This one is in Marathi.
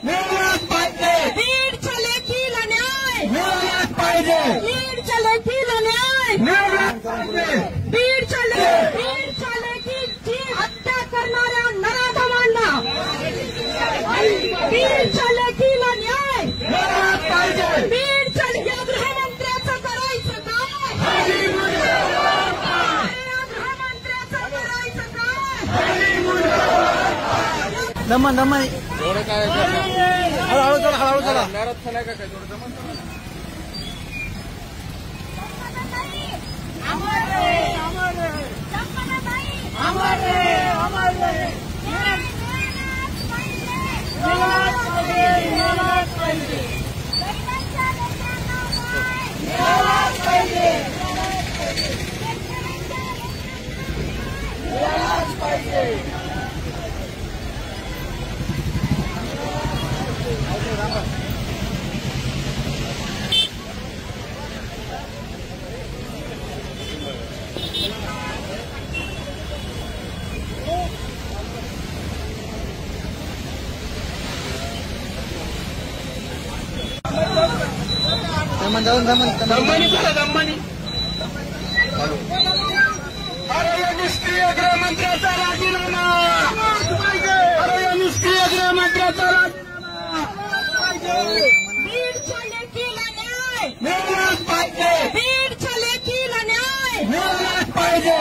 मिळालाच पाहिजे. बीडच्या लेकीला न्याय मिळालाच पाहिजे. बीडच्या लेकीला न्याय मिळालाच पाहिजे. बीडच्या लेकीची हत्या करणाऱ्या नराधमांना बीडच्या लेकीला न्याय मिळालाच पाहिजे. बीडच्या गृहमंत्र्याचं करायचं काय? गृहमंत्र्याचं करायचं काय? दमन दमन एवढं काय हळूहळू चला हळूहळू चला. मॅरेथॉन आहे का काय थोडं जमन. दमन जाऊन दमन दमनी करा दमनी. अरे या निष्क्रिय गृहमंत्र्याचा राजीनामा. अरे या निष्क्रिय गृहमंत्र्याचा राजीनामा. बीडच्या लेकीला न्याय मिळालाच पाहिजे. बीडच्या लेकीला न्याय मिळालाच पाहिजे.